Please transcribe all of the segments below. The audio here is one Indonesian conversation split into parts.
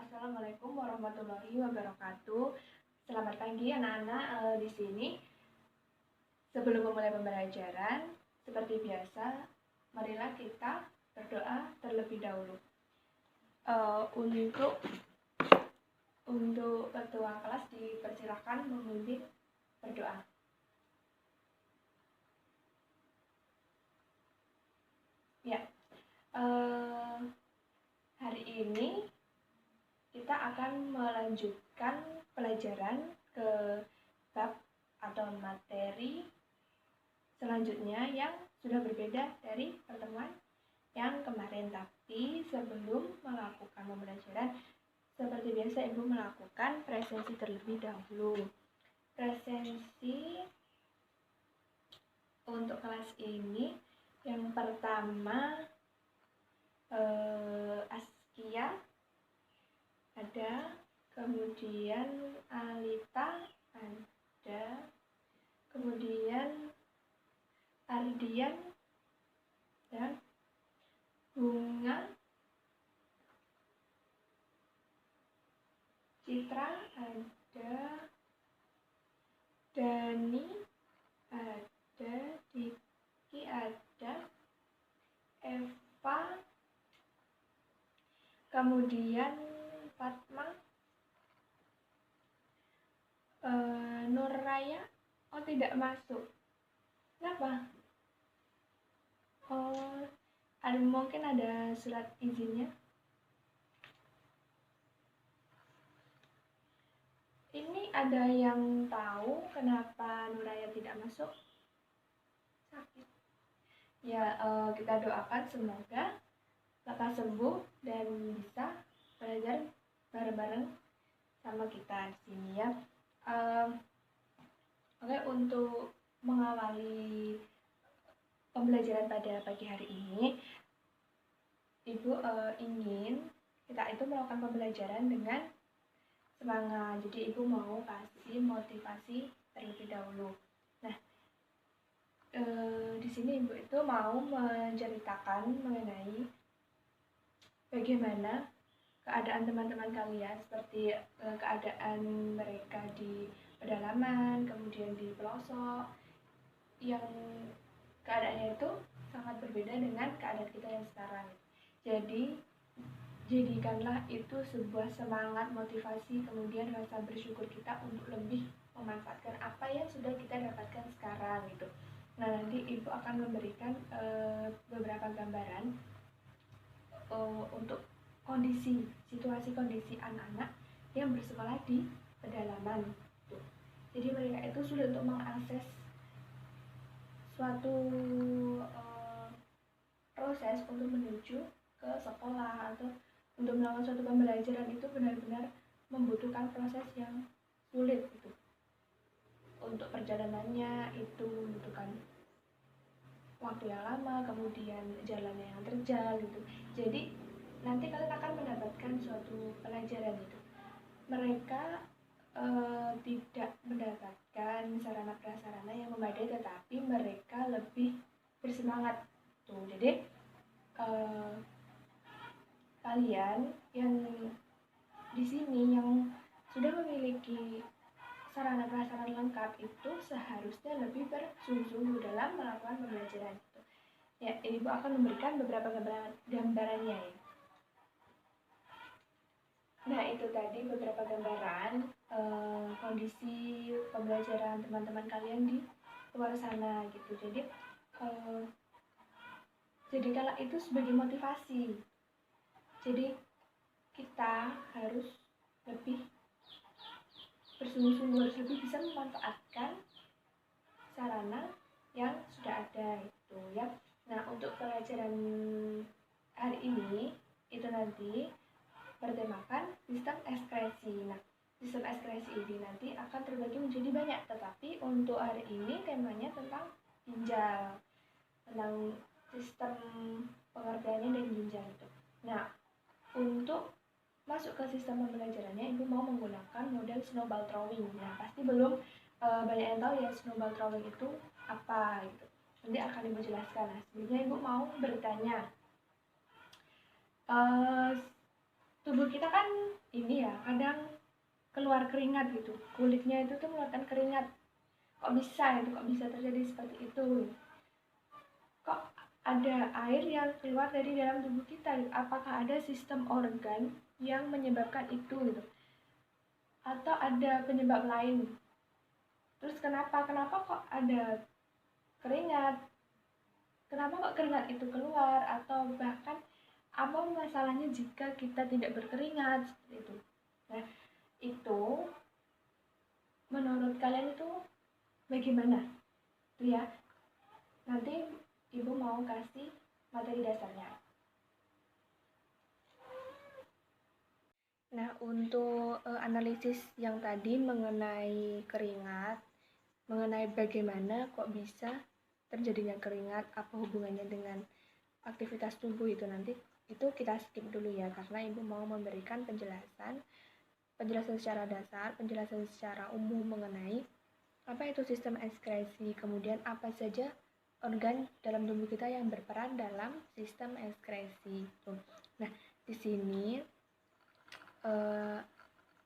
Assalamualaikum warahmatullahi wabarakatuh. Selamat pagi anak-anak di sini. Sebelum memulai pembelajaran, seperti biasa, marilah kita berdoa terlebih dahulu. Untuk ketua kelas dipersilakan memimpin berdoa. Ya, hari ini kita akan melanjutkan pelajaran ke bab atau materi selanjutnya yang sudah berbeda dari pertemuan yang kemarin. Tapi sebelum melakukan pembelajaran, seperti biasa Ibu melakukan presensi terlebih dahulu. Presensi untuk kelas ini yang pertama Askia ada, kemudian Alita ada, kemudian Ardian dan Bunga, Citra ada, Dani ada, Diki ada, Eva, kemudian Fatma, Nurraya, tidak masuk. Kenapa? Mungkin ada surat izinnya. Ini ada yang tahu kenapa Nurraya tidak masuk? Sakit. Ya, kita doakan semoga lekas sembuh dan bisa belajar bareng-bareng sama kita di sini ya. Oke, untuk mengawali pembelajaran pada pagi hari ini, Ibu ingin kita itu melakukan pembelajaran dengan semangat. Jadi Ibu mau kasih motivasi terlebih dahulu. Nah, di sini Ibu itu mau menceritakan mengenai bagaimana keadaan teman-teman kalian, seperti keadaan mereka di pedalaman, kemudian di pelosok, yang keadaannya itu sangat berbeda dengan keadaan kita yang sekarang. Jadi jadikanlah itu sebuah semangat, motivasi, kemudian rasa bersyukur kita untuk lebih memanfaatkan apa yang sudah kita dapatkan sekarang gitu. Nah, nanti Ibu akan memberikan beberapa gambaran untuk situasi kondisi anak-anak yang bersekolah di pedalaman. Jadi mereka itu sudah untuk mengakses suatu proses untuk menuju ke sekolah atau untuk melakukan suatu pembelajaran itu benar-benar membutuhkan proses yang sulit gitu. Untuk perjalanannya itu membutuhkan waktu yang lama, kemudian jalannya yang terjal gitu. Jadi nanti kalian akan mendapatkan suatu pelajaran itu. Mereka tidak mendapatkan sarana prasarana yang memadai, tetapi mereka lebih bersemangat tuh. Jadi kalian yang di sini yang sudah memiliki sarana prasarana lengkap itu seharusnya lebih bersungguh-sungguh dalam melakukan pembelajaran itu. Ya, Ibu akan memberikan beberapa gambarannya ya. Nah, itu tadi beberapa gambaran kondisi pembelajaran teman-teman kalian di luar sana gitu. Jadi jadikanlah itu sebagai motivasi. Jadi kita harus lebih bersungguh-sungguh, harus lebih bisa memanfaatkan sarana yang sudah ada itu ya. Nah, untuk pelajaran hari ini itu nanti bertemakan sistem ekskresi. Nah, sistem ekskresi ini nanti akan terbagi menjadi banyak, tetapi untuk hari ini temanya tentang ginjal, tentang sistem pengertiannya dan ginjal itu. Nah, untuk masuk ke sistem pembelajarannya, Ibu mau menggunakan model snowball throwing. Nah, pasti belum banyak yang tahu ya snowball throwing itu apa gitu. Nanti akan Ibu jelaskan. Nah, sebelumnya Ibu mau bertanya, tubuh kita kan ini ya kadang keluar keringat gitu, kulitnya itu tuh mengeluarkan keringat. Kok bisa itu, kok bisa terjadi seperti itu, kok ada air yang keluar dari dalam tubuh kita gitu. Apakah ada sistem organ yang menyebabkan itu gitu, atau ada penyebab lain? Terus kenapa kok ada keringat, kenapa kok keringat itu keluar, atau bahkan apa masalahnya jika kita tidak berkeringat seperti itu. Nah, itu menurut kalian itu bagaimana? Itu ya. Nanti Ibu mau kasih materi dasarnya. Nah, untuk analisis yang tadi mengenai keringat, mengenai bagaimana kok bisa terjadinya keringat, apa hubungannya dengan aktivitas tubuh, itu nanti itu kita skip dulu ya, karena Ibu mau memberikan penjelasan secara dasar, penjelasan secara umum mengenai apa itu sistem ekskresi, kemudian apa saja organ dalam tubuh kita yang berperan dalam sistem ekskresi. Nah, di sini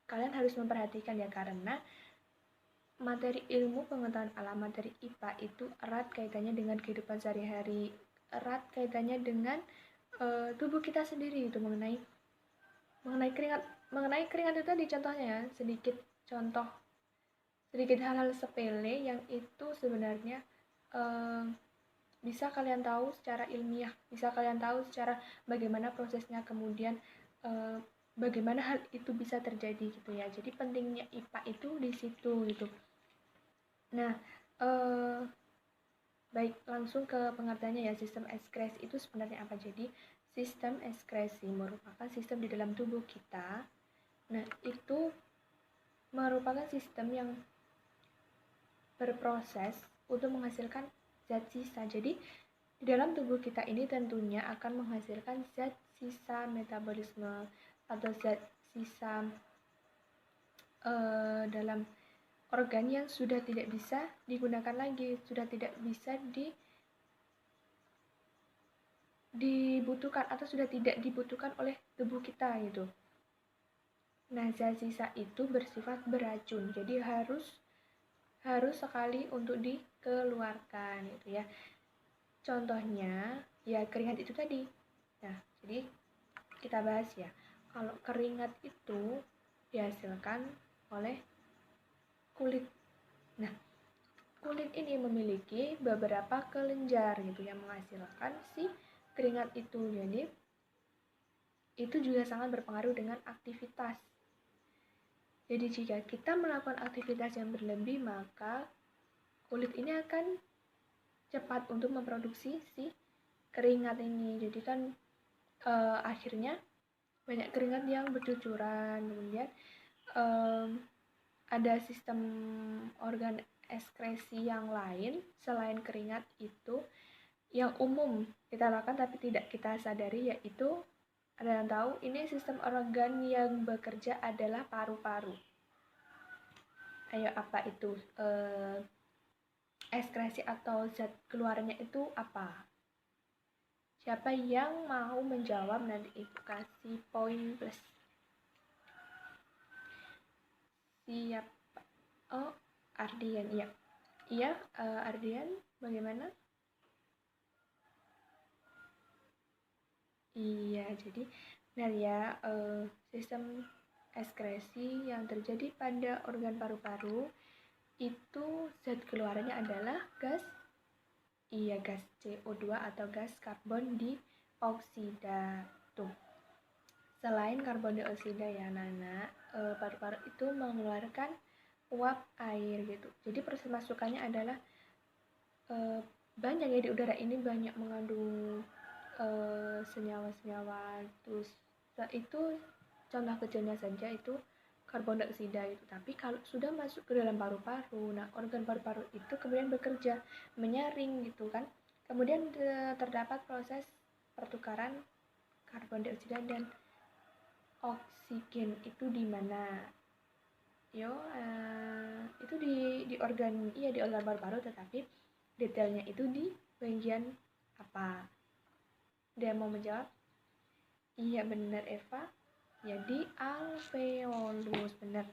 kalian harus memperhatikan ya, karena materi ilmu pengetahuan alam, materi IPA itu erat kaitannya dengan kehidupan sehari-hari, erat kaitannya dengan tubuh kita sendiri, itu mengenai keringat itu tadi contohnya ya, sedikit hal-hal sepele yang itu sebenarnya bisa kalian tahu secara ilmiah, bisa kalian tahu secara bagaimana prosesnya, kemudian bagaimana hal itu bisa terjadi gitu ya. Jadi pentingnya IPA itu di situ gitu. Nah, baik, langsung ke pengertiannya ya. Sistem ekskresi itu sebenarnya apa? Jadi sistem ekskresi merupakan sistem di dalam tubuh kita. Nah, itu merupakan sistem yang berproses untuk menghasilkan zat sisa. Jadi di dalam tubuh kita ini tentunya akan menghasilkan zat sisa metabolisme atau zat sisa dalam organ yang sudah tidak bisa digunakan lagi, sudah tidak bisa dibutuhkan atau sudah tidak dibutuhkan oleh tubuh kita gitu. Nah, zat sisa itu bersifat beracun, jadi harus sekali untuk dikeluarkan gitu ya. Contohnya ya keringat itu tadi. Nah, jadi kita bahas ya. Kalau keringat itu dihasilkan oleh kulit. Nah, kulit ini memiliki beberapa kelenjar gitu yang menghasilkan si keringat itu. Jadi itu juga sangat berpengaruh dengan aktivitas. Jadi jika kita melakukan aktivitas yang berlebih, maka kulit ini akan cepat untuk memproduksi si keringat ini. Jadi kan akhirnya banyak keringat yang bercucuran. Kemudian ada sistem organ ekskresi yang lain selain keringat itu yang umum kita lakukan tapi tidak kita sadari, yaitu ada yang tahu ini sistem organ yang bekerja adalah paru-paru. Ayo, apa itu ekskresi atau zat keluarnya itu apa? Siapa yang mau menjawab? Nanti Ibu kasih poin plus. Siapa? Oh, Ardian, iya. Iya, Ardian, bagaimana? Iya, jadi benar ya, sistem ekskresi yang terjadi pada organ paru-paru itu zat keluarannya adalah gas CO2 atau gas karbon dioksida. Tuh. Selain karbon dioksida ya Nana, paru-paru itu mengeluarkan uap air gitu. Jadi proses masukannya adalah banyak ya, di udara ini banyak mengandung senyawa-senyawa, terus itu contoh kecilnya saja itu karbon dioksida itu. Tapi kalau sudah masuk ke dalam paru-paru, nah organ paru-paru itu kemudian bekerja menyaring gitu kan, kemudian terdapat proses pertukaran karbon dioksida dan oksigen. Itu di mana? Itu di organ, iya di organ paru-paru, tetapi detailnya itu di bagian apa? Dia mau menjawab? Iya benar Eva. Jadi alveolus, benar.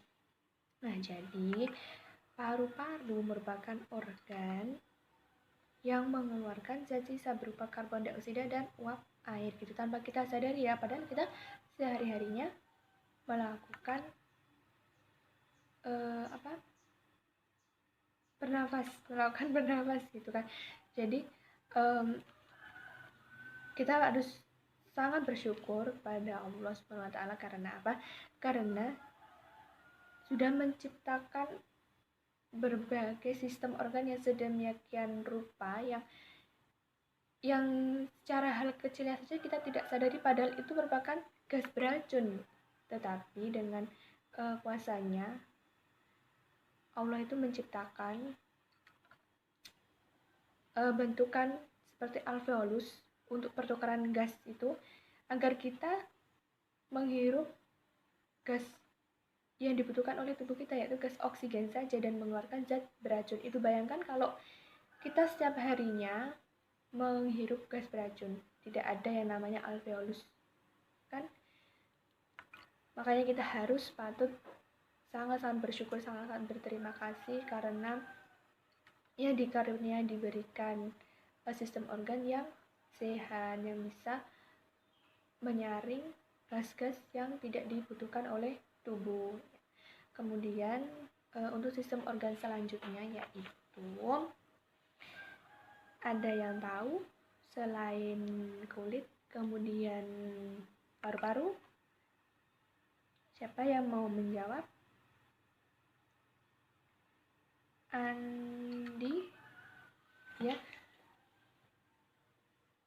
Nah, jadi paru-paru merupakan organ yang mengeluarkan zat sisa berupa karbon dioksida dan uap air gitu tanpa kita sadari ya, padahal kita sehari-harinya melakukan melakukan bernafas gitu kan. Jadi kita harus sangat bersyukur pada Allah Subhanahu wa taala. Karena apa? Karena sudah menciptakan berbagai sistem organ yang sedemikian rupa yang secara hal kecilnya saja kita tidak sadari, padahal itu merupakan gas beracun. Tetapi dengan kuasanya Allah itu menciptakan bentukan seperti alveolus untuk pertukaran gas itu agar kita menghirup gas yang dibutuhkan oleh tubuh kita, yaitu gas oksigen saja, dan mengeluarkan zat beracun. Itu bayangkan kalau kita setiap harinya menghirup gas beracun, tidak ada yang namanya alveolus kan. Makanya kita harus patut sangat-sangat bersyukur, sangat-sangat berterima kasih karena ya diberikan sistem organ yang sehat, yang bisa menyaring gas-gas yang tidak dibutuhkan oleh tubuh. Kemudian untuk sistem organ selanjutnya yaitu ada yang tahu selain kulit, kemudian paru-paru? Siapa yang mau menjawab? Andi? Ya.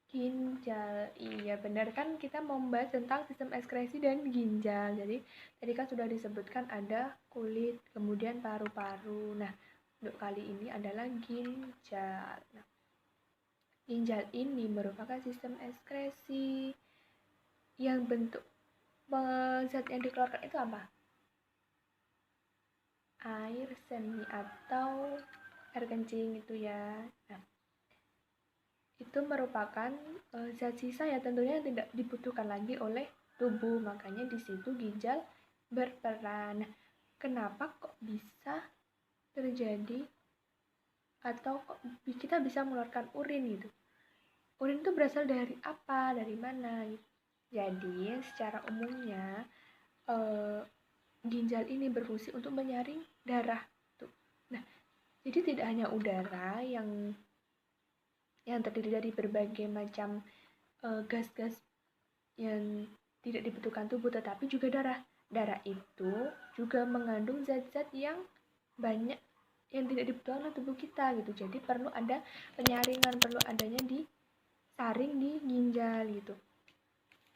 Ginjal, iya benar kan, kita membahas tentang sistem ekskresi dan ginjal. Jadi tadi kan sudah disebutkan ada kulit, kemudian paru-paru. Nah, untuk kali ini adalah ginjal. Nah, ginjal ini merupakan sistem ekskresi yang bentuk zat yang dikeluarkan itu apa? Air seni atau air kencing itu ya. Nah, itu merupakan zat sisa ya tentunya yang tidak dibutuhkan lagi oleh tubuh. Makanya di situ ginjal berperan. Kenapa kok bisa terjadi atau kok kita bisa mengeluarkan urin gitu? Urin itu berasal dari apa? Dari mana? Gitu. Jadi secara umumnya ginjal ini berfungsi untuk menyaring darah tuh. Nah, jadi tidak hanya udara yang terdiri dari berbagai macam gas-gas yang tidak dibutuhkan tubuh, tetapi juga darah. Darah itu juga mengandung zat-zat yang banyak yang tidak dibutuhkan oleh tubuh kita gitu. Jadi perlu ada penyaringan, perlu adanya disaring di ginjal gitu.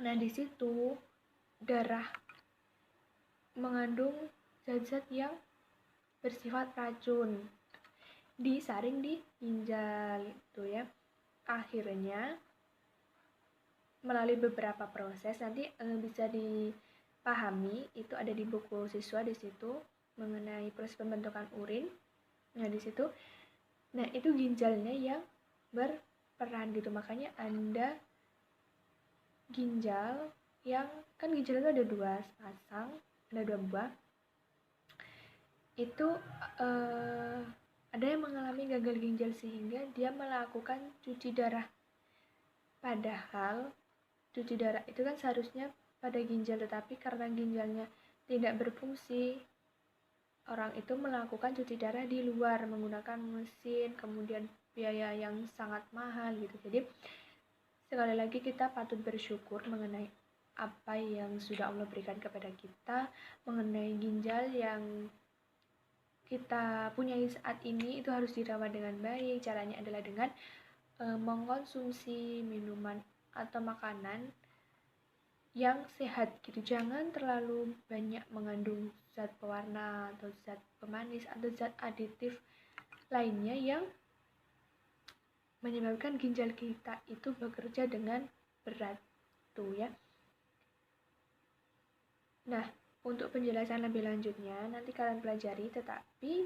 Nah, di situ darah mengandung zat-zat yang bersifat racun, disaring di ginjal itu ya. Akhirnya melalui beberapa proses nanti bisa dipahami, itu ada di buku siswa di situ mengenai proses pembentukan urin. Nah, di situ itu ginjalnya yang berperan gitu. Makanya Anda ginjal yang kan ginjal itu ada 2 pasang, ada 2 buah. Itu ada yang mengalami gagal ginjal sehingga dia melakukan cuci darah. Padahal cuci darah itu kan seharusnya pada ginjal, tetapi karena ginjalnya tidak berfungsi, orang itu melakukan cuci darah di luar menggunakan mesin, kemudian biaya yang sangat mahal gitu. Jadi sekali lagi kita patut bersyukur mengenai apa yang sudah Allah berikan kepada kita, mengenai ginjal yang kita punyai saat ini. Itu harus dirawat dengan baik. Caranya adalah dengan mengkonsumsi minuman atau makanan yang sehat gitu. Jangan terlalu banyak mengandung zat pewarna atau zat pemanis atau zat aditif lainnya yang menyebabkan ginjal kita itu bekerja dengan berat tuh ya. Nah, untuk penjelasan lebih lanjutnya nanti kalian pelajari, tetapi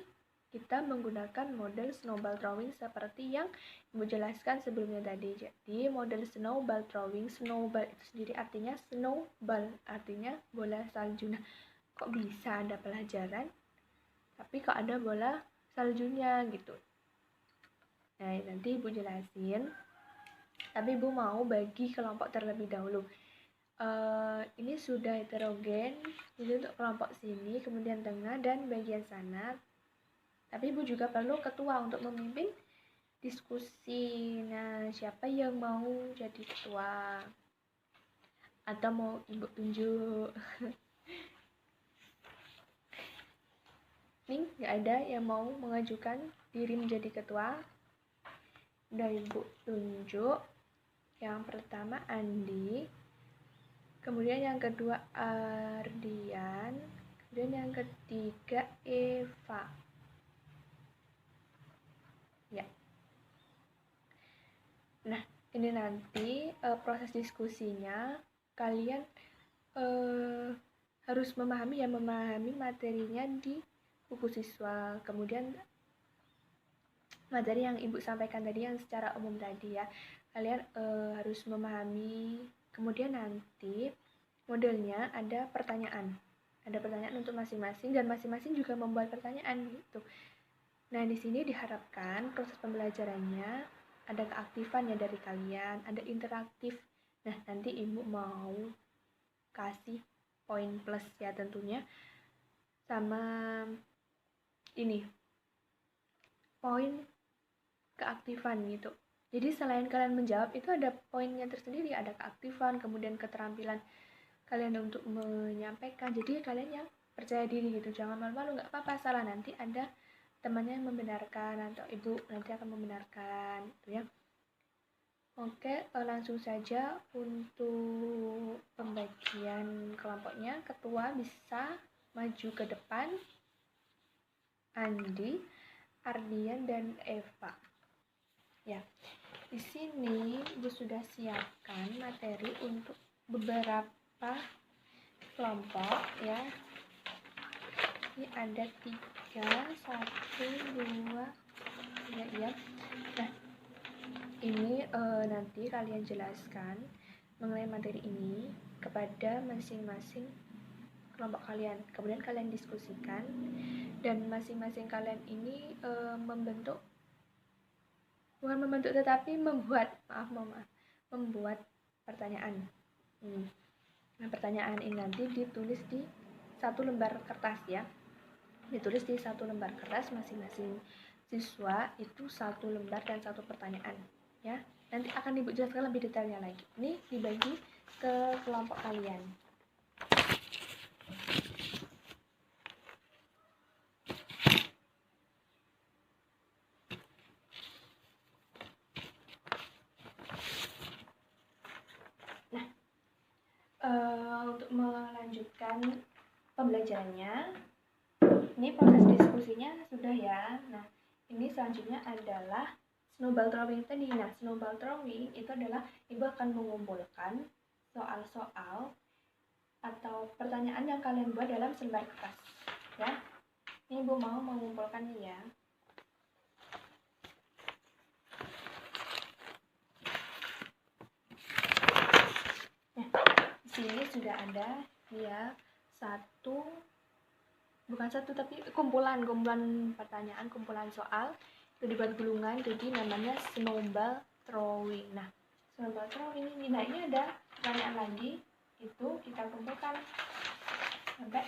kita menggunakan model snowball throwing seperti yang Ibu jelaskan sebelumnya tadi. Jadi model snowball throwing, snowball itu sendiri artinya snowball, artinya bola salju. Nah, kok bisa ada pelajaran tapi kok ada bola saljunya gitu. Nah, nanti Ibu jelasin. Tapi Ibu mau bagi kelompok terlebih dahulu. Ini sudah heterogen, jadi untuk kelompok sini, kemudian tengah dan bagian sana. Tapi Ibu juga perlu ketua untuk memimpin diskusi. Nah, siapa yang mau jadi ketua? Atau mau Ibu tunjuk? Nih, nggak ada yang mau mengajukan diri menjadi ketua? Udah Ibu tunjuk. Yang pertama Andi, kemudian yang kedua Ardian, kemudian yang ketiga Eva. Ya. Nah, ini nanti proses diskusinya kalian harus memahami materinya di buku siswa. Kemudian materi yang Ibu sampaikan tadi yang secara umum tadi ya, kalian harus memahami. Kemudian nanti modelnya ada pertanyaan untuk masing-masing, dan masing-masing juga membuat pertanyaan gitu. Nah, di sini diharapkan proses pembelajarannya ada keaktifannya dari kalian, ada interaktif. Nah, nanti Ibu mau kasih poin plus ya tentunya, sama ini poin keaktifan gitu. Jadi selain kalian menjawab itu ada poinnya tersendiri, ada keaktifan, kemudian keterampilan kalian untuk menyampaikan. Jadi kalian yang percaya diri gitu, jangan malu-malu, nggak apa-apa salah, nanti ada temannya yang membenarkan atau Ibu nanti akan membenarkan gitu ya. Oke, langsung saja untuk pembagian kelompoknya. Ketua bisa maju ke depan, Andi, Ardian, dan Eva. Ya, di sini Ibu sudah siapkan materi untuk beberapa kelompok ya. Ini ada 3, 1, 2, 3 ya. Nah, ini nanti kalian jelaskan mengenai materi ini kepada masing-masing kelompok kalian. Kemudian kalian diskusikan, dan masing-masing kalian ini membuat pertanyaan. Nah, pertanyaan ini nanti ditulis di satu lembar kertas ya. Ditulis di satu lembar kertas, masing-masing siswa itu satu lembar dan satu pertanyaan ya. Nanti akan Ibu jelaskan lebih detailnya lagi. Ini dibagi ke kelompok kalian. Untuk melanjutkan pembelajarannya, ini proses diskusinya sudah ya. Nah, ini selanjutnya adalah snowball throwing tadi. Nah, snowball throwing itu adalah Ibu akan mengumpulkan soal-soal atau pertanyaan yang kalian buat dalam selembar kertas ya. Ini Ibu mau mengumpulkannya ya. Nah, di sini sudah ada ya tapi kumpulan pertanyaan, kumpulan soal itu dibuat gulungan, jadi namanya snowball throwing. Nah, snowball throwing ini, nah ini ada pertanyaan lagi, itu kita kumpulkan sampai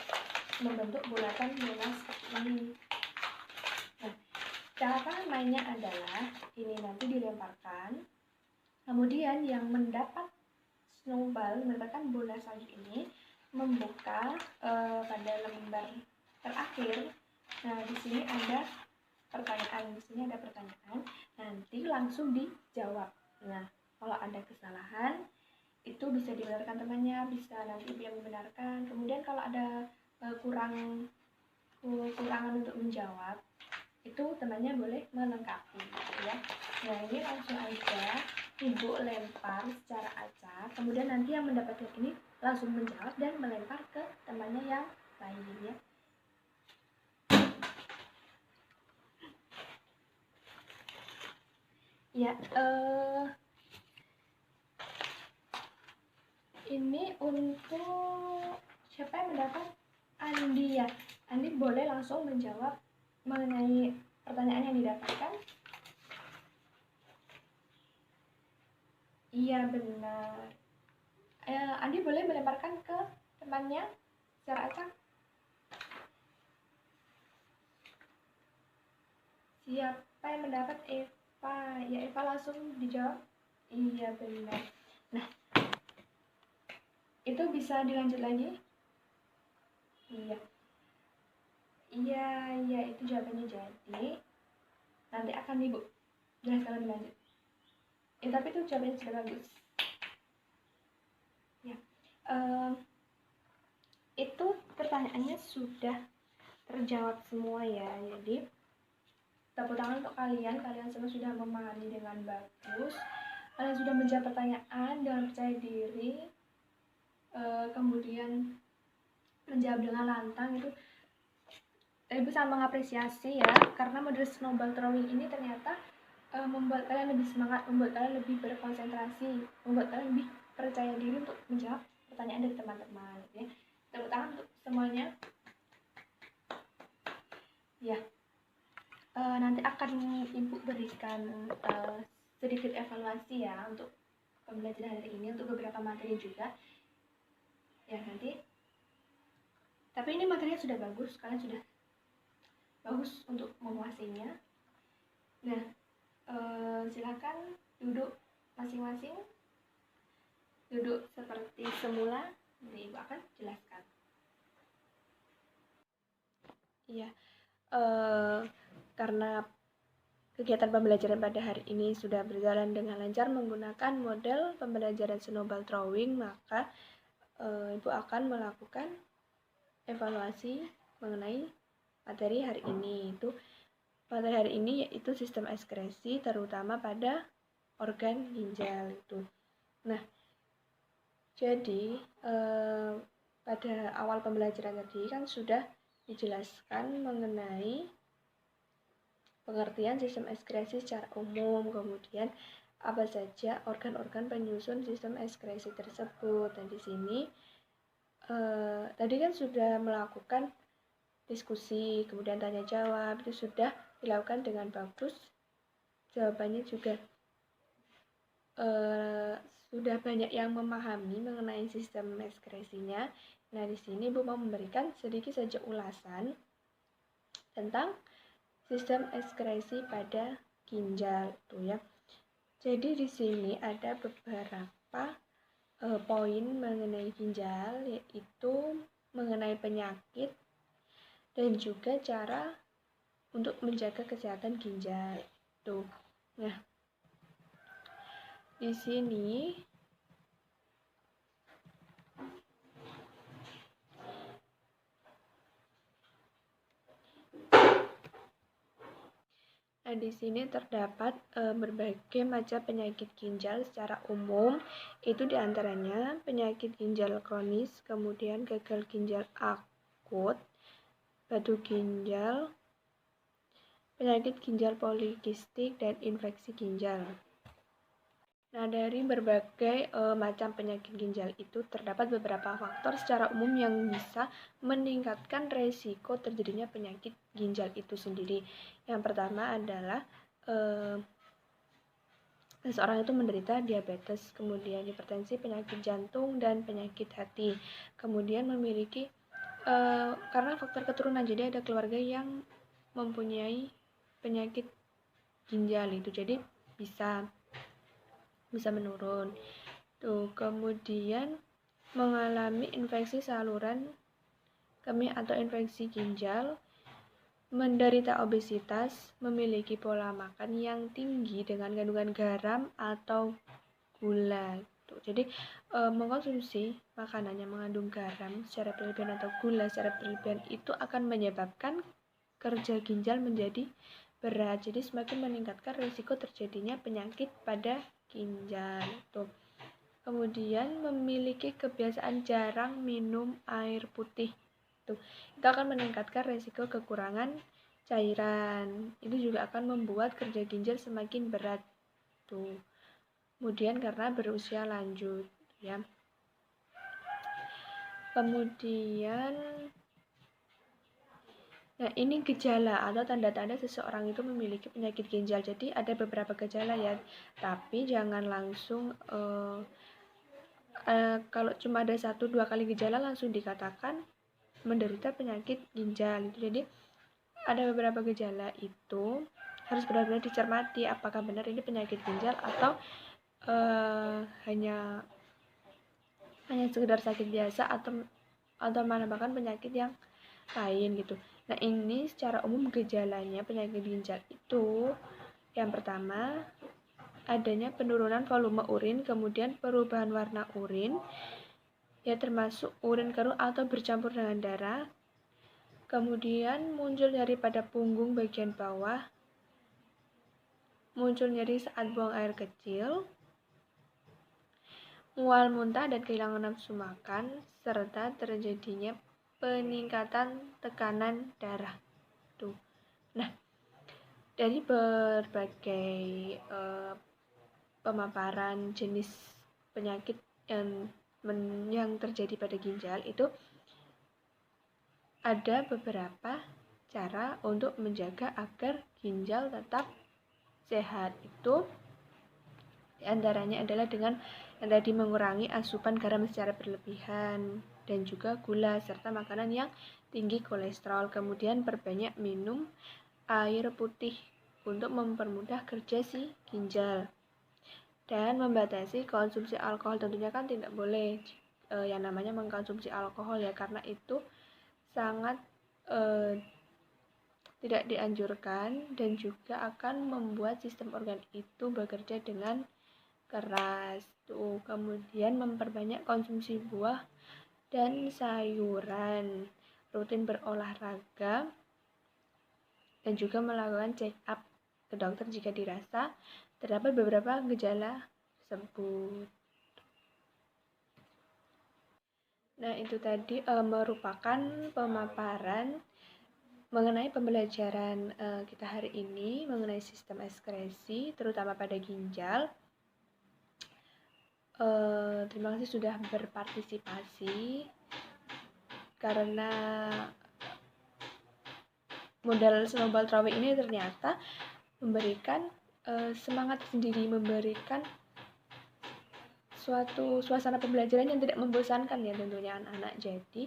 membentuk bulatan bola seperti ini. Nah, cara mainnya adalah ini nanti dilemparkan, kemudian yang mendapatkan bola salju ini membuka pada lembar terakhir. Nah, di sini ada pertanyaan, nanti langsung dijawab. Nah, kalau ada kesalahan itu bisa dibenarkan temannya, bisa nanti Ibu yang membenarkan. Kemudian kalau ada kekurangan untuk menjawab, itu temannya boleh melengkapi ya. Nah, ini langsung aja Ibu lempar secara acak, kemudian nanti yang mendapatkan ini langsung menjawab dan melempar ke temannya yang lain ya. Ya, ini untuk siapa yang mendapat? Andi ya. Andi boleh langsung menjawab mengenai pertanyaan yang didapatkan. Iya benar. Andi boleh melemparkan ke temannya secara acak. Siapa yang mendapat? Eva. Ya, Eva langsung dijawab. Iya benar. Nah, itu bisa dilanjut lagi? Iya. Iya, itu jawabannya. Jadi nanti akan Ibu jelaskan lebih lanjut. Tapi itu jawabannya sudah bagus. Ya, itu pertanyaannya sudah terjawab semua ya. Jadi tepuk tangan untuk kalian semua sudah memahami dengan bagus. Kalian sudah menjawab pertanyaan dengan percaya diri, kemudian menjawab dengan lantang. Itu Ibu sangat mengapresiasi ya, karena model snowball drawing ini ternyata membuat kalian lebih semangat, membuat kalian lebih berkonsentrasi, membuat kalian lebih percaya diri untuk menjawab pertanyaan dari teman-teman ya. Tepuk tangan untuk semuanya ya. Nanti akan Ibu berikan sedikit evaluasi ya untuk pembelajaran hari ini, untuk beberapa materi juga ya nanti. Tapi ini materinya sudah bagus, kalian sudah bagus untuk menguasainya. Nah, silakan duduk masing-masing, duduk seperti semula. Nanti Ibu akan jelaskan. Iya, karena kegiatan pembelajaran pada hari ini sudah berjalan dengan lancar menggunakan model pembelajaran snowball drawing, maka Ibu akan melakukan evaluasi mengenai materi hari ini. Materi hari ini yaitu sistem ekskresi, terutama pada organ ginjal itu. Nah, jadi pada awal pembelajaran tadi kan sudah dijelaskan mengenai pengertian sistem ekskresi secara umum, kemudian apa saja organ-organ penyusun sistem ekskresi tersebut. Dan di sini tadi kan sudah melakukan diskusi, kemudian tanya jawab, itu sudah dilakukan dengan bagus. Jawabannya juga sudah banyak yang memahami mengenai sistem ekskresinya. Nah, di sini Ibu mau memberikan sedikit saja ulasan tentang sistem ekskresi pada ginjal itu ya. Jadi di sini ada beberapa poin mengenai ginjal, yaitu mengenai penyakit dan juga cara untuk menjaga kesehatan ginjal. Tuh. Nah, di sini terdapat berbagai macam penyakit ginjal secara umum. Itu diantaranya penyakit ginjal kronis, kemudian gagal ginjal akut, batu ginjal, penyakit ginjal polikistik, dan infeksi ginjal. Nah, dari berbagai macam penyakit ginjal itu terdapat beberapa faktor secara umum yang bisa meningkatkan resiko terjadinya penyakit ginjal itu sendiri. Yang pertama adalah seseorang itu menderita diabetes, kemudian hipertensi, penyakit jantung, dan penyakit hati. Kemudian memiliki karena faktor keturunan, jadi ada keluarga yang mempunyai penyakit ginjal itu, jadi bisa menurun. Kemudian mengalami infeksi saluran kemih atau infeksi ginjal, menderita obesitas, memiliki pola makan yang tinggi dengan kandungan garam atau gula. Jadi mengkonsumsi makanan yang mengandung garam secara berlebihan atau gula secara berlebihan itu akan menyebabkan kerja ginjal menjadi berat, jadi semakin meningkatkan risiko terjadinya penyakit pada ginjal. Kemudian memiliki kebiasaan jarang minum air putih, itu akan meningkatkan risiko kekurangan cairan. Itu juga akan membuat kerja ginjal semakin berat. Tuh. Kemudian karena berusia lanjut ya. Kemudian nah, ini gejala atau tanda-tanda seseorang itu memiliki penyakit ginjal. Jadi ada beberapa gejala ya, tapi jangan langsung kalau cuma ada 1-2 kali gejala langsung dikatakan menderita penyakit ginjal. Jadi ada beberapa gejala itu harus benar-benar dicermati apakah benar ini penyakit ginjal atau hanya sekedar sakit biasa atau merupakan penyakit yang lain gitu. Nah, ini secara umum gejalanya penyakit ginjal itu yang pertama adanya penurunan volume urin, kemudian perubahan warna urin ya, termasuk urin keruh atau bercampur dengan darah. Kemudian muncul nyeri pada punggung bagian bawah, muncul nyeri saat buang air kecil, mual muntah dan kehilangan nafsu makan, serta terjadinya peningkatan tekanan darah. Tuh. Nah, dari berbagai pemaparan jenis penyakit yang terjadi pada ginjal itu ada beberapa cara untuk menjaga agar ginjal tetap sehat. Itu diantaranya adalah dengan yang tadi mengurangi asupan garam secara berlebihan dan juga gula serta makanan yang tinggi kolesterol. Kemudian perbanyak minum air putih untuk mempermudah kerja si ginjal dan membatasi konsumsi alkohol. Tentunya kan tidak boleh yang namanya mengkonsumsi alkohol ya, karena itu sangat tidak dianjurkan dan juga akan membuat sistem organ itu bekerja dengan keras. Tuh. Kemudian memperbanyak konsumsi buah dan sayuran, rutin berolahraga dan juga melakukan check up ke dokter jika dirasa terdapat beberapa gejala tersebut. Nah, itu tadi merupakan pemaparan mengenai pembelajaran kita hari ini mengenai sistem ekskresi, terutama pada ginjal. Terima kasih sudah berpartisipasi, karena modal Snowball Throwing ini ternyata memberikan semangat sendiri, memberikan suatu suasana pembelajaran yang tidak membosankan ya tentunya anak-anak. Jadi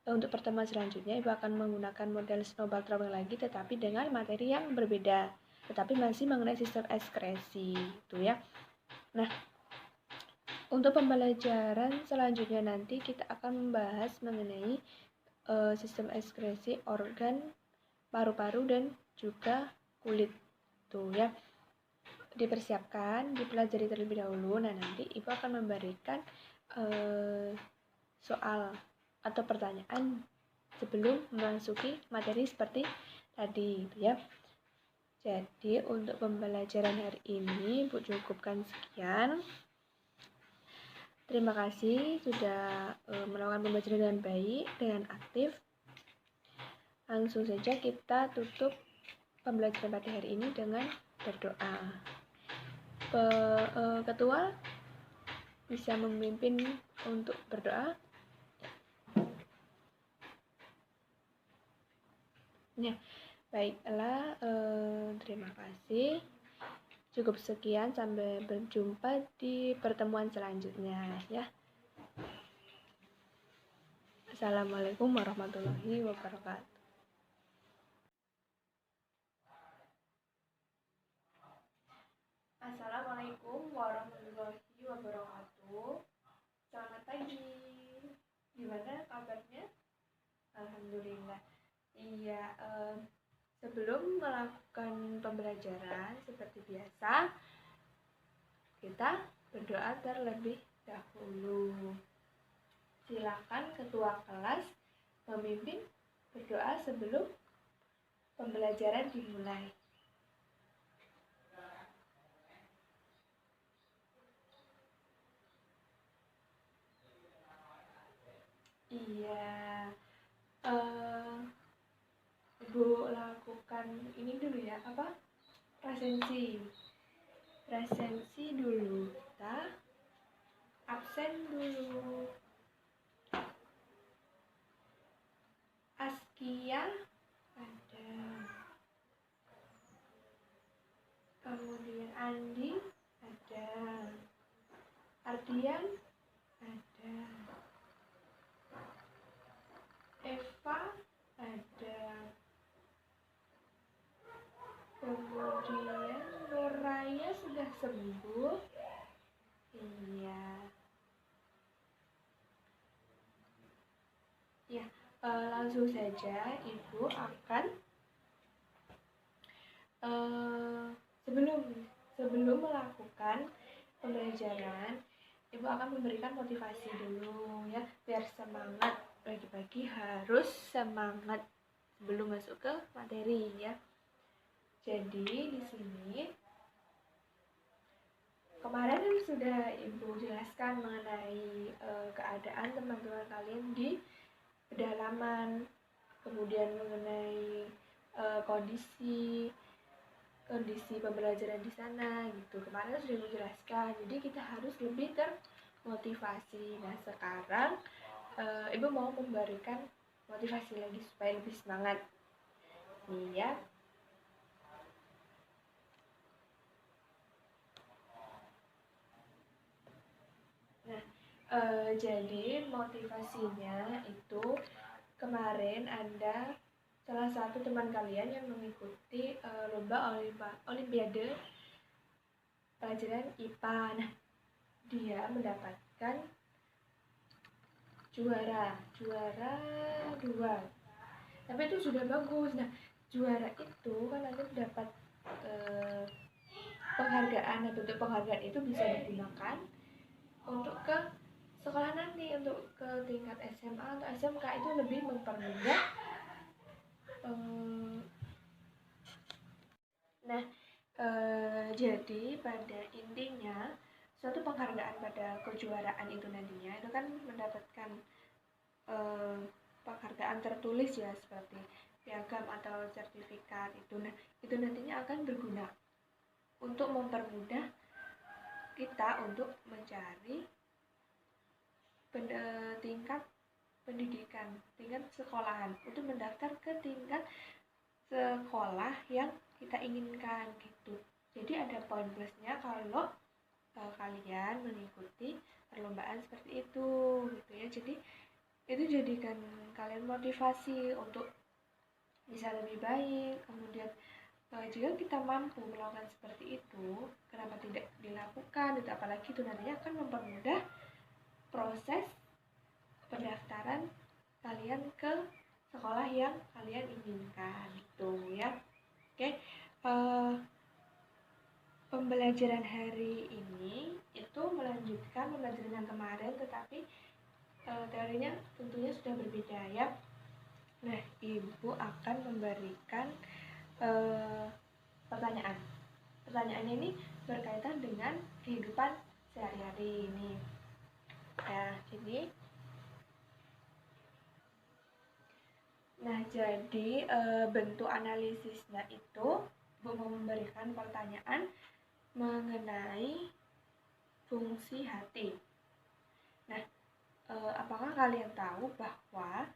untuk pertemuan selanjutnya Ibu akan menggunakan model Snowball Throwing lagi, tetapi dengan materi yang berbeda, tetapi masih mengenai sistem ekskresi itu ya. Nah, untuk pembelajaran selanjutnya nanti kita akan membahas mengenai sistem ekskresi organ paru-paru dan juga kulit tuh ya. Dipersiapkan, dipelajari terlebih dahulu. Nah, nanti Ibu akan memberikan soal atau pertanyaan sebelum memasuki materi seperti tadi gitu ya. Jadi untuk pembelajaran hari ini Ibu cukupkan sekian. Terima kasih sudah melakukan pembelajaran dengan baik, dengan aktif. Langsung saja kita tutup pembelajaran pada hari ini dengan berdoa. Ketua bisa memimpin untuk berdoa. Ya, baiklah, terima kasih. Cukup sekian, sampai berjumpa di pertemuan selanjutnya ya. Assalamualaikum warahmatullahi wabarakatuh. Assalamualaikum warahmatullahi wabarakatuh. Selamat pagi. Gimana kabarnya? Alhamdulillah. Iya, sebelum melakukan pembelajaran seperti biasa, kita berdoa terlebih dahulu. Silakan ketua kelas memimpin berdoa sebelum pembelajaran dimulai. Iya, Ibu lakukan ini dulu ya, presensi presensi dulu, kita absen dulu. Askia ada, kemudian Andi ada, Ardian ada, Eva ada, kemudian Nuraya sudah sembuh. Iya ya, langsung saja Ibu akan sebelum melakukan pembelajaran, Ibu akan memberikan motivasi dulu ya, biar semangat. Pagi-pagi harus semangat sebelum masuk ke materi ya. Jadi di sini kemarin sudah Ibu jelaskan mengenai keadaan teman-teman kalian di pedalaman, kemudian mengenai kondisi pembelajaran di sana gitu. Kemarin sudah menjelaskan, jadi kita harus lebih termotivasi. Nah sekarang Ibu mau memberikan motivasi lagi supaya lebih semangat nih ya. Nah jadi motivasinya itu kemarin Anda salah satu teman kalian yang mengikuti lomba olimpiade pelajaran IPA. Nah, dia mendapatkan juara 2. Tapi itu sudah bagus. Nah, juara itu kan nanti dapat penghargaan. Nah, bentuk penghargaan itu bisa digunakan untuk ke sekolah nanti, untuk ke tingkat SMA atau SMK. Itu lebih mempermudah. Nah, jadi pada intinya suatu penghargaan pada kejuaraan itu nantinya itu kan mendapatkan penghargaan tertulis ya, seperti piagam atau sertifikat itu. Nah, itu nantinya akan berguna untuk mempermudah kita untuk mencari tingkat pendidikan, tingkat sekolahan, untuk mendaftar ke tingkat sekolah yang kita inginkan gitu. Jadi ada poin plusnya kalau kalian mengikuti perlombaan seperti itu gitu ya. Jadi itu jadikan kalian motivasi untuk bisa lebih baik. Kemudian jika kita mampu melakukan seperti itu, kenapa tidak dilakukan? Itu apalagi itu nantinya akan mempermudah proses pendaftaran kalian ke sekolah yang kalian inginkan gitu ya. Oke, pembelajaran hari ini itu melanjutkan pembelajaran yang kemarin, tetapi teorinya tentunya sudah berbeda ya. Nah, Ibu akan memberikan pertanyaan. Pertanyaannya ini berkaitan dengan kehidupan sehari-hari ini. Ya, jadi bentuk analisisnya itu Ibu mau memberikan pertanyaan mengenai fungsi hati. Nah, apakah kalian tahu bahwa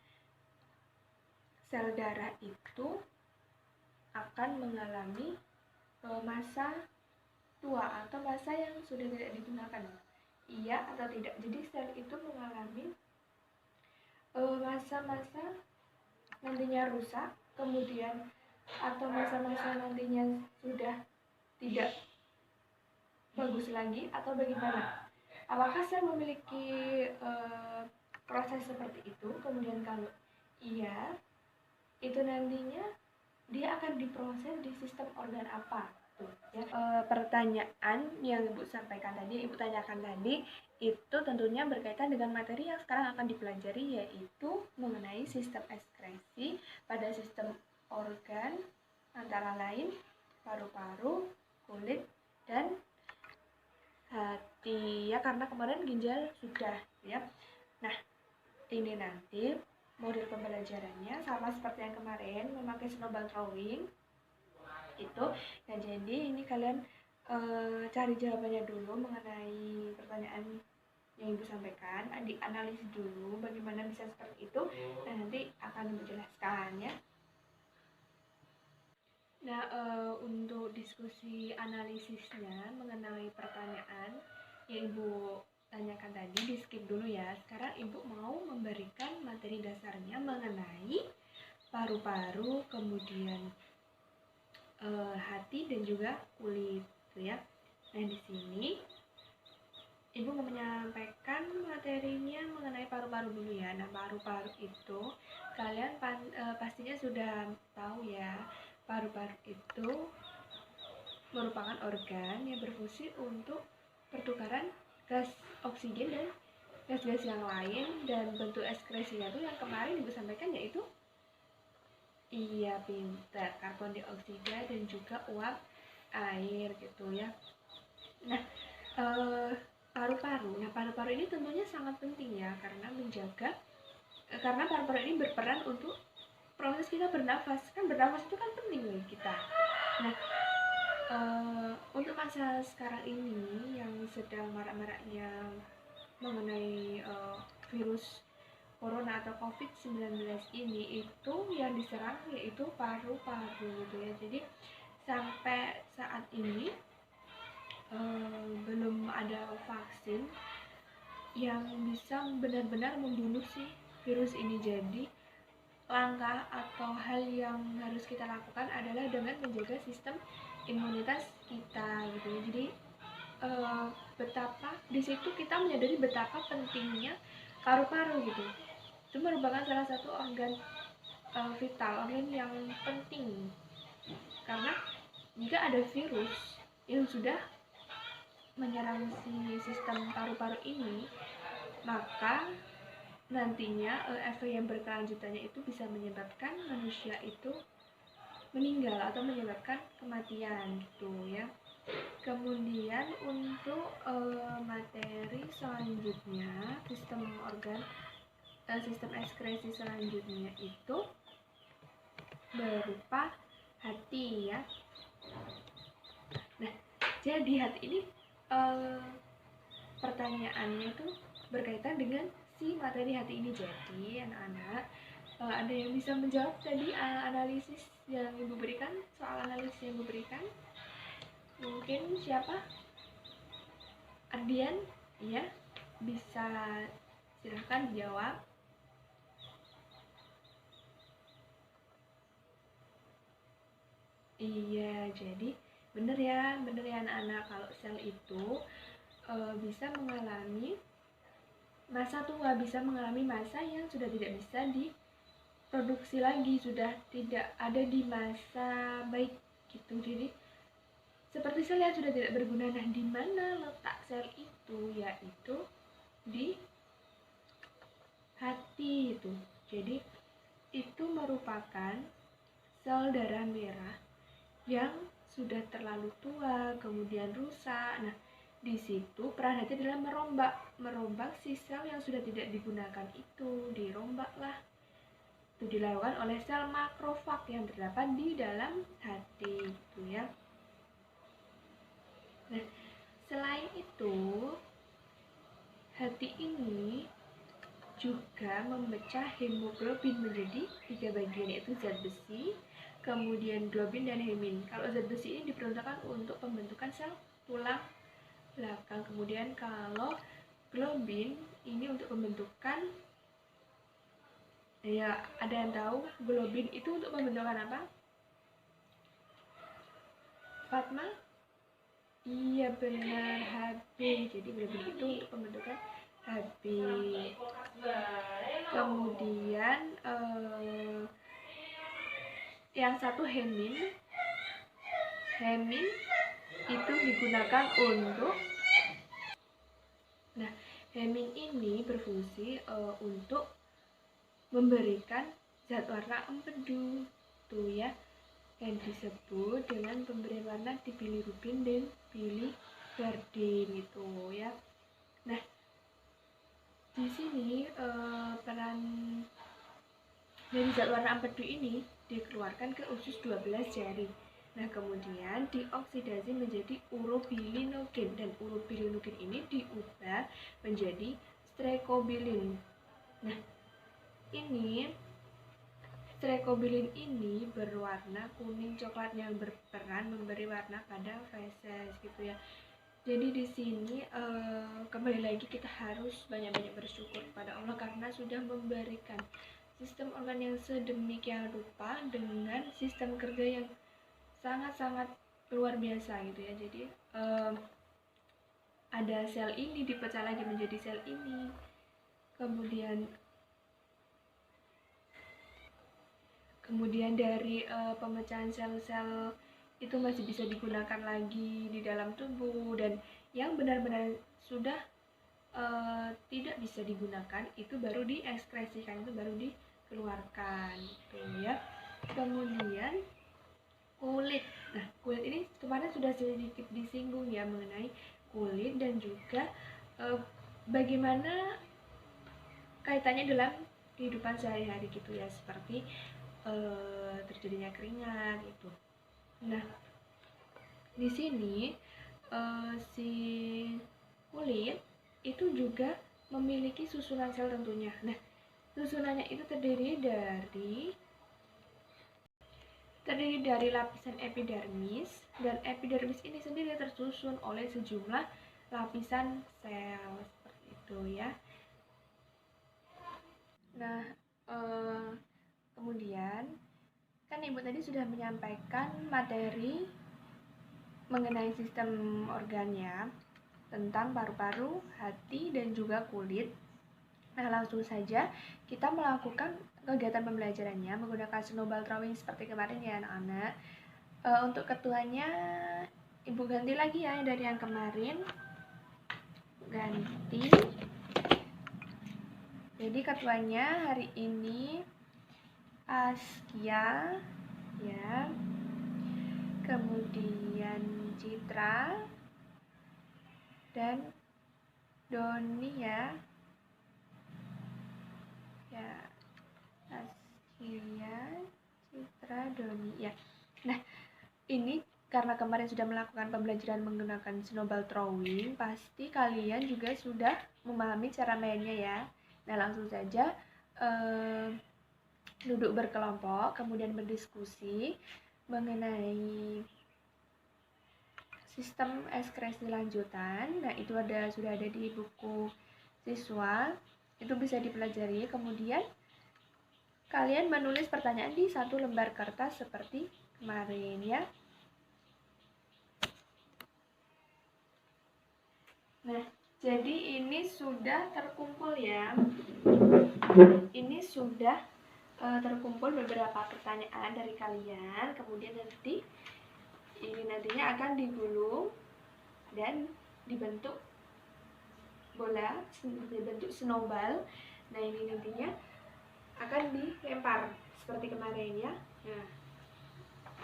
sel darah itu akan mengalami masa tua atau masa yang sudah tidak digunakan? Iya atau tidak? Jadi sel itu mengalami masa-masa nantinya rusak, kemudian atau masa-masa nantinya sudah tidak bagus lagi, atau bagaimana? Apakah sel memiliki proses seperti itu? Kemudian kalau iya, itu nantinya dia akan diproses di sistem organ apa? Tuh, ya. Pertanyaan yang Ibu sampaikan tadi, Ibu tanyakan tadi, itu tentunya berkaitan dengan materi yang sekarang akan dipelajari, yaitu mengenai sistem ekskresi pada sistem organ, antara lain paru-paru, kulit, dan hati ya, karena kemarin ginjal sudah ya. Nah, ini nanti model pembelajarannya sama seperti yang kemarin, memakai snowball drawing itu. Nah, jadi ini kalian cari jawabannya dulu mengenai pertanyaan yang Ibu sampaikan, dianalisis dulu bagaimana bisa seperti itu, dan nanti akan Ibu jelaskan ya. Nah, untuk diskusi analisisnya mengenai pertanyaan yang Ibu tanyakan tadi, di skip dulu ya. Sekarang Ibu mau memberikan materi dasarnya mengenai paru-paru, kemudian hati dan juga kulit, gitu ya. Nah, di sini Ibu mau menyampaikan materinya mengenai paru-paru dulu ya. Nah, paru-paru itu kalian pastinya sudah tahu ya. Paru-paru itu merupakan organ yang berfungsi untuk pertukaran gas oksigen dan gas-gas yang lain, dan bentuk ekskresinya itu yang kemarin Ibu sampaikan yaitu iya pintar, karbon dioksida dan juga uap air gitu ya. Nah, paru-paru. Nah, paru-paru ini tentunya sangat penting ya karena karena paru-paru ini berperan untuk proses kita bernafas. Kan bernafas itu kan penting bagi kita. Nah, untuk masa sekarang ini yang sedang marak-maraknya mengenai virus corona atau COVID-19 ini, itu yang diserang yaitu paru-paru gitu ya. Jadi sampai saat ini belum ada vaksin yang bisa benar-benar membunuh si virus ini. Jadi langkah atau hal yang harus kita lakukan adalah dengan menjaga sistem imunitas kita gitu ya. Jadi betapa di situ kita menyadari betapa pentingnya paru-paru gitu. Itu merupakan salah satu organ vital, organ yang penting, karena jika ada virus yang sudah menyerang si sistem paru-paru ini, maka nantinya efek yang berkelanjutannya itu bisa menyebabkan manusia itu meninggal atau menyebabkan kematian gitu ya. Kemudian untuk materi selanjutnya, sistem ekskresi selanjutnya itu berupa hati ya. Nah, jadi hati ini pertanyaannya itu berkaitan dengan si materi hati ini. Jadi anak-anak, ada yang bisa menjawab tadi analisis yang Ibu berikan, soal analisis yang Ibu berikan? Mungkin siapa? Ardian? Ya, bisa silahkan dijawab. Iya, jadi bener ya anak-anak, kalau sel itu bisa mengalami masa tua, bisa mengalami masa yang sudah tidak bisa diproduksi lagi, sudah tidak ada di masa baik gitu. Jadi seperti sel yang sudah tidak berguna. Nah, di mana letak sel itu? Yaitu di hati itu. Jadi itu merupakan sel darah merah yang sudah terlalu tua, kemudian rusak. Nah, di situ peran hati adalah merombak si sel yang sudah tidak digunakan itu, dirombaklah. Itu dilakukan oleh sel makrofag yang terdapat di dalam hati itu ya. Nah, selain itu, hati ini juga memecah hemoglobin menjadi 3 bagian, yaitu zat besi, kemudian globin dan hemin. Kalau zat besi ini diperuntukkan untuk pembentukan sel tulang belakang. Kemudian kalau globin ini untuk pembentukan, ya ada yang tahu globin itu untuk pembentukan apa? Fatma? Iya benar, HB. Jadi globin itu untuk pembentukan HB. Kemudian yang satu hemin itu digunakan untuk, nah hemin ini berfungsi untuk memberikan zat warna empedu tuh ya, yang disebut dengan pemberian warna di bilirubin dan biliverdin itu ya. Nah, di sini peran dari zat warna empedu ini dikeluarkan ke usus 12 jari. Nah, kemudian dioksidasi menjadi urobilinogen, dan urobilinogen ini diubah menjadi strekobilin. Nah, ini strekobilin ini berwarna kuning coklat yang berperan memberi warna pada feses gitu ya. Jadi di sini kembali lagi kita harus banyak-banyak bersyukur kepada Allah karena sudah memberikan sistem organ yang sedemikian rupa dengan sistem kerja yang sangat-sangat luar biasa gitu ya. Jadi ada sel ini dipecah lagi menjadi sel ini, kemudian dari pemecahan sel-sel itu masih bisa digunakan lagi di dalam tubuh, dan yang benar-benar sudah tidak bisa digunakan itu baru diekskresikan, itu baru dikeluarkan gitu ya. Kemudian kulit. Nah, kulit ini kemarin sudah sedikit disinggung ya mengenai kulit dan juga bagaimana kaitannya dalam kehidupan sehari-hari gitu ya, seperti terjadinya keringat itu. Nah, di sini si kulit itu juga memiliki susunan sel tentunya. Nah, susunannya itu terdiri dari lapisan epidermis, dan epidermis ini sendiri tersusun oleh sejumlah lapisan sel seperti itu ya. Nah, kemudian kan Ibu tadi sudah menyampaikan materi mengenai sistem organnya, tentang paru-paru, hati, dan juga kulit. Nah, langsung saja kita melakukan kegiatan pembelajarannya menggunakan snowball drawing seperti kemarin ya anak-anak. Untuk ketuanya Ibu ganti lagi ya dari yang kemarin. Ganti. Jadi ketuanya hari ini Askia ya. Kemudian Citra dan Doni ya. Ya, Askia, Citra, Doni ya. Nah, ini karena kemarin sudah melakukan pembelajaran menggunakan snowball drawing, pasti kalian juga sudah memahami cara mainnya ya. Nah, langsung saja duduk berkelompok, kemudian berdiskusi mengenai sistem ekskresi lanjutan. Nah, itu sudah ada di buku siswa, itu bisa dipelajari. Kemudian kalian menulis pertanyaan di satu lembar kertas seperti kemarin ya. Nah, jadi ini sudah terkumpul ya. Ini sudah terkumpul beberapa pertanyaan dari kalian. Kemudian nanti ini nantinya akan digulung dan dibentuk bola, dibentuk snowball. Nah, ini nantinya akan dilempar seperti kemarin ya. Nah,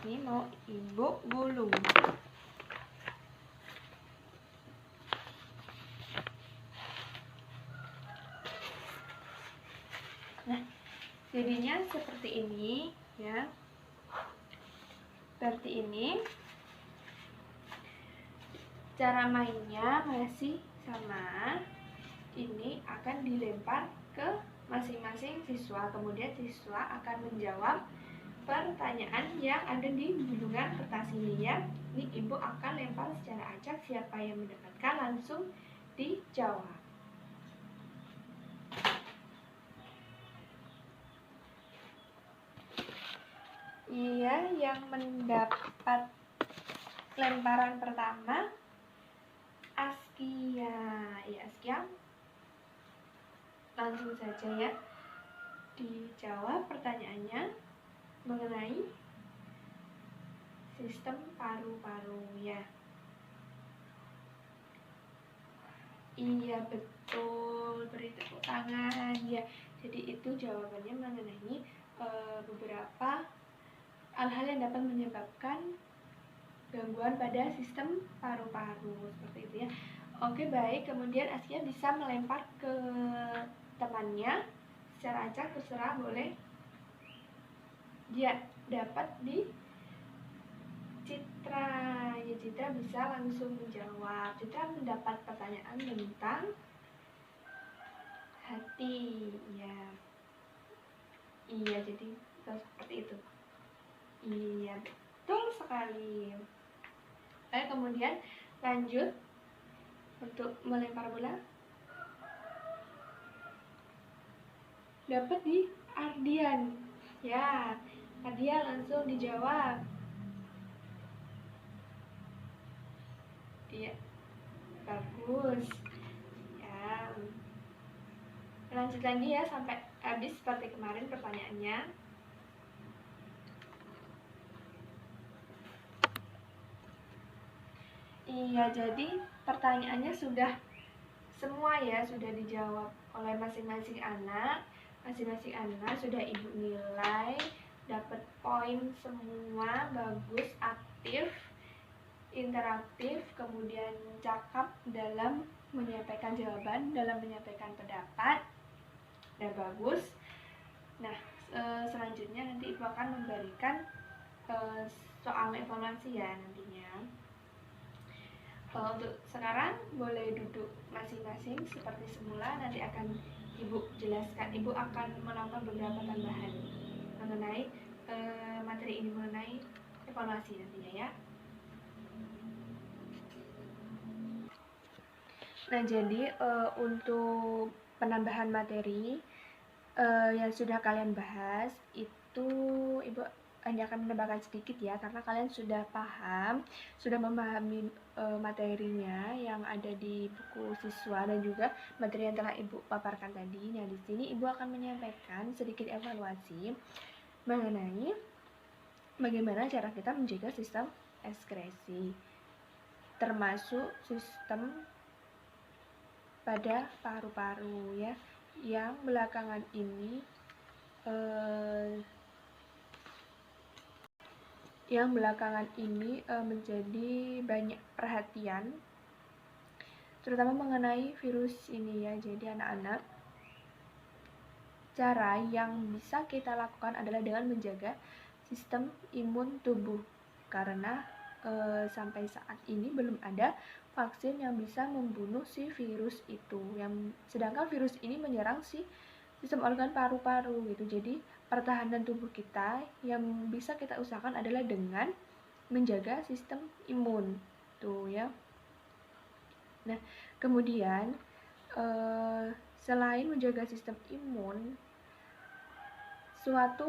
ini mau Ibu gulung. Nah, jadinya seperti ini ya. Seperti ini. Cara mainnya masih sama. Ini akan dilempar ke masing-masing siswa. Kemudian siswa akan menjawab pertanyaan yang ada di gulungan kertas ini ya. Ini Ibu akan lempar secara acak, siapa yang mendapatkan langsung dijawab. Iya, yang mendapat lemparan pertama Askia. Ya, Askia, langsung saja ya dijawab pertanyaannya mengenai sistem paru-paru ya. Iya, betul, beri tepuk tangan ya. Jadi itu jawabannya mengenai beberapa hal-hal yang dapat menyebabkan gangguan pada sistem paru-paru seperti itu ya. Oke, baik. Kemudian Askia bisa melempar ke temannya secara acak, terserah, boleh. Dia dapat di Citra. Ya, Citra bisa langsung menjawab. Citra mendapat pertanyaan tentang hati. Ya, iya, jadi seperti itu. Iya, betul sekali. Lalu kemudian lanjut untuk melempar bola. Dapat di Ardian. Ya, Ardian langsung dijawab. Iya, bagus. Ya, lanjut lagi ya sampai habis seperti kemarin pertanyaannya. Iya, jadi pertanyaannya sudah semua ya, sudah dijawab oleh masing-masing anak. Masing-masing anak sudah ibu nilai, dapat poin semua, bagus, aktif, interaktif, kemudian cakap dalam menyampaikan jawaban, dalam menyampaikan pendapat, dan bagus. Nah, selanjutnya nanti ibu akan memberikan soal evaluasi ya nantinya. Untuk sekarang boleh duduk masing-masing seperti semula. Nanti akan ibu jelaskan, ibu akan menambah beberapa tambahan mengenai materi ini, mengenai evaluasi nantinya ya. Nah, jadi untuk penambahan materi yang sudah kalian bahas itu ibu hanya akan menambahkan sedikit ya, karena kalian sudah paham, sudah memahami materinya yang ada di buku siswa dan juga materi yang telah ibu paparkan tadi. Nah, di sini ibu akan menyampaikan sedikit evaluasi mengenai bagaimana cara kita menjaga sistem ekskresi, termasuk sistem pada paru-paru ya, yang belakangan ini menjadi banyak perhatian, terutama mengenai virus ini ya. Jadi anak-anak, cara yang bisa kita lakukan adalah dengan menjaga sistem imun tubuh, karena sampai saat ini belum ada vaksin yang bisa membunuh si virus itu, sedangkan virus ini menyerang si sistem organ paru-paru gitu. Jadi pertahanan tubuh kita yang bisa kita usahakan adalah dengan menjaga sistem imun tuh ya. Nah, kemudian selain menjaga sistem imun, suatu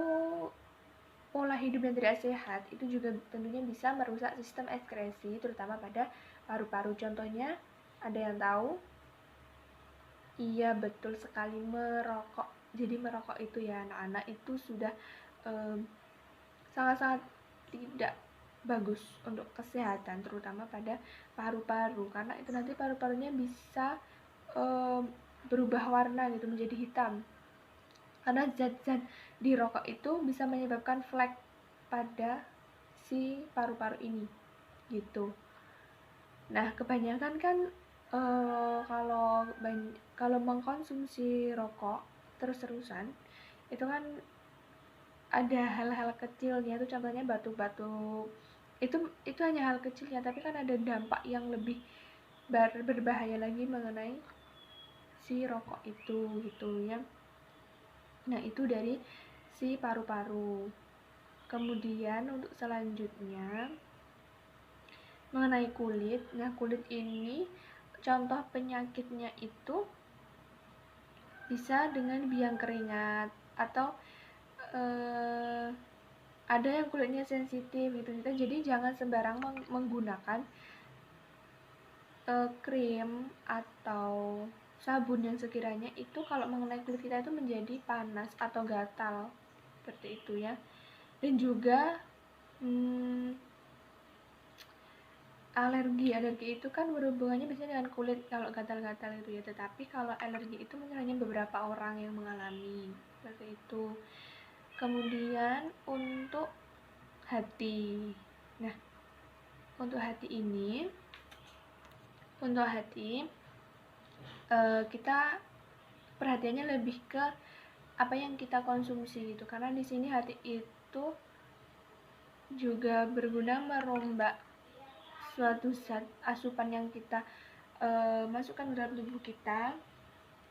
pola hidup yang tidak sehat itu juga tentunya bisa merusak sistem ekskresi, terutama pada paru-paru. Contohnya, ada yang tahu? Iya, betul sekali, merokok. Jadi merokok itu ya anak-anak itu sudah sangat-sangat tidak bagus untuk kesehatan, terutama pada paru-paru, karena itu nanti paru-parunya bisa berubah warna gitu, menjadi hitam, karena zat-zat di rokok itu bisa menyebabkan flek pada si paru-paru ini gitu. Nah, kebanyakan kan kalau mengkonsumsi rokok terus-terusan itu kan ada hal-hal kecilnya, itu contohnya batuk-batuk, itu hanya hal kecilnya, tapi kan ada dampak yang lebih berbahaya lagi mengenai si rokok itu gitu ya. Nah, itu dari si paru-paru. Kemudian untuk selanjutnya mengenai kulit. Nah, kulit ini contoh penyakitnya itu bisa dengan biang keringat, atau ada yang kulitnya sensitif gitu. Jadi jangan sembarang menggunakan krim atau sabun yang sekiranya itu kalau mengenai kulit kita itu menjadi panas atau gatal, seperti itu ya. Dan juga alergi itu kan berhubungannya biasanya dengan kulit kalau gatal-gatal itu ya, tetapi kalau alergi itu mungkin hanya beberapa orang yang mengalami seperti itu. Kemudian untuk hati. Nah, untuk hati kita perhatiannya lebih ke apa yang kita konsumsi gitu, karena di sini hati itu juga berguna merombak suatu zat asupan yang kita masukkan ke dalam tubuh kita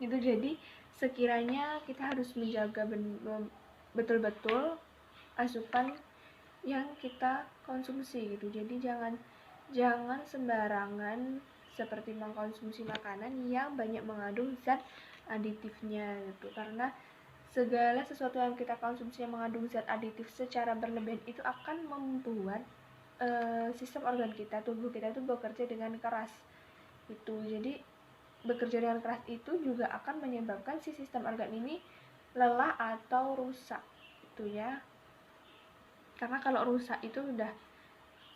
itu. Jadi sekiranya kita harus menjaga betul-betul asupan yang kita konsumsi gitu. Jadi jangan sembarangan seperti mengkonsumsi makanan yang banyak mengandung zat aditifnya gitu, karena segala sesuatu yang kita konsumsi yang mengandung zat aditif secara berlebihan itu akan membuat sistem organ kita, tubuh kita itu bekerja dengan keras itu. Jadi bekerja dengan keras itu juga akan menyebabkan si sistem organ ini lelah atau rusak itu ya. Karena kalau rusak itu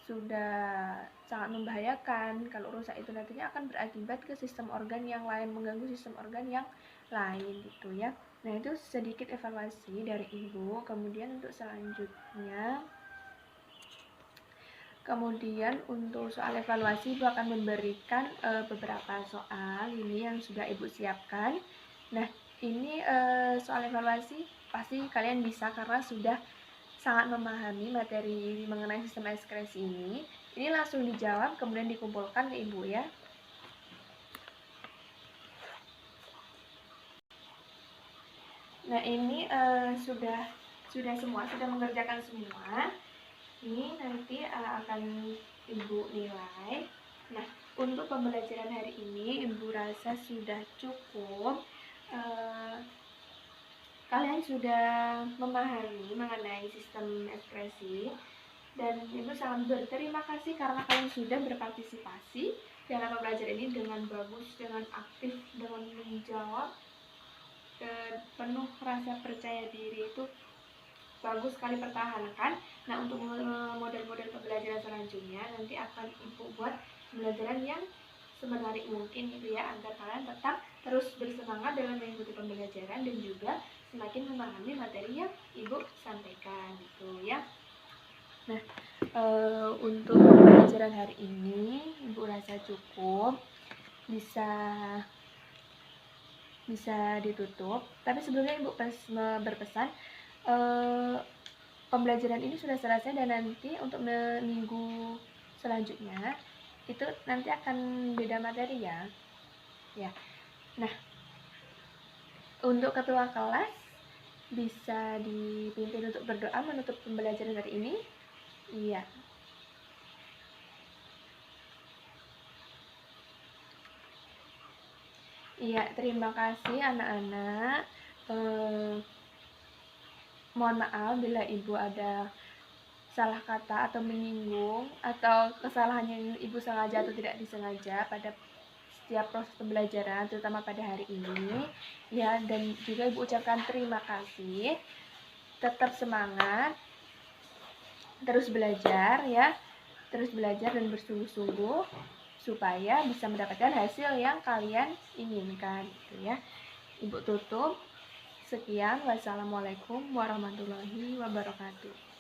sudah sangat membahayakan. Kalau rusak itu nantinya akan berakibat ke sistem organ yang lain, mengganggu sistem organ yang lain gitu ya. Nah, itu sedikit evaluasi dari Ibu. Kemudian untuk selanjutnya, untuk soal evaluasi Ibu akan memberikan beberapa soal ini yang sudah Ibu siapkan. Nah, ini soal evaluasi pasti kalian bisa karena sudah sangat memahami materi mengenai sistem ekskresi ini. Ini langsung dijawab kemudian dikumpulkan ke Ibu ya. Nah, ini sudah mengerjakan semua. Ini nanti akan Ibu nilai. Nah, untuk pembelajaran hari ini Ibu rasa sudah cukup. Kalian sudah memahami mengenai sistem ekskresi, dan Ibu sangat berterima kasih karena kalian sudah berpartisipasi dalam pembelajaran ini dengan bagus, dengan aktif, dengan menjawab, penuh rasa percaya diri. Itu bagus sekali, pertahankan. Nah, untuk model-model pembelajaran selanjutnya nanti akan Ibu buat pembelajaran yang semenarik mungkin gitu ya, agar kalian tetap terus bersemangat dalam mengikuti pembelajaran dan juga semakin memahami materi yang Ibu sampaikan gitu ya. Nah, untuk pembelajaran hari ini Ibu rasa cukup, bisa ditutup. Tapi sebelumnya Ibu berpesan, pembelajaran ini sudah selesai dan nanti untuk minggu selanjutnya itu nanti akan beda materi ya. Nah, untuk ketua kelas bisa dipimpin untuk berdoa menutup pembelajaran hari ini. Iya. Iya, terima kasih anak-anak. Mohon maaf bila Ibu ada salah kata atau menyinggung atau kesalahan yang Ibu sengaja atau tidak disengaja pada setiap proses pembelajaran, terutama pada hari ini ya. Dan juga Ibu ucapkan terima kasih. Tetap semangat, terus belajar ya, terus belajar dan bersungguh-sungguh supaya bisa mendapatkan hasil yang kalian inginkan gitu ya. Ibu tutup. Sekian, wassalamualaikum warahmatullahi wabarakatuh.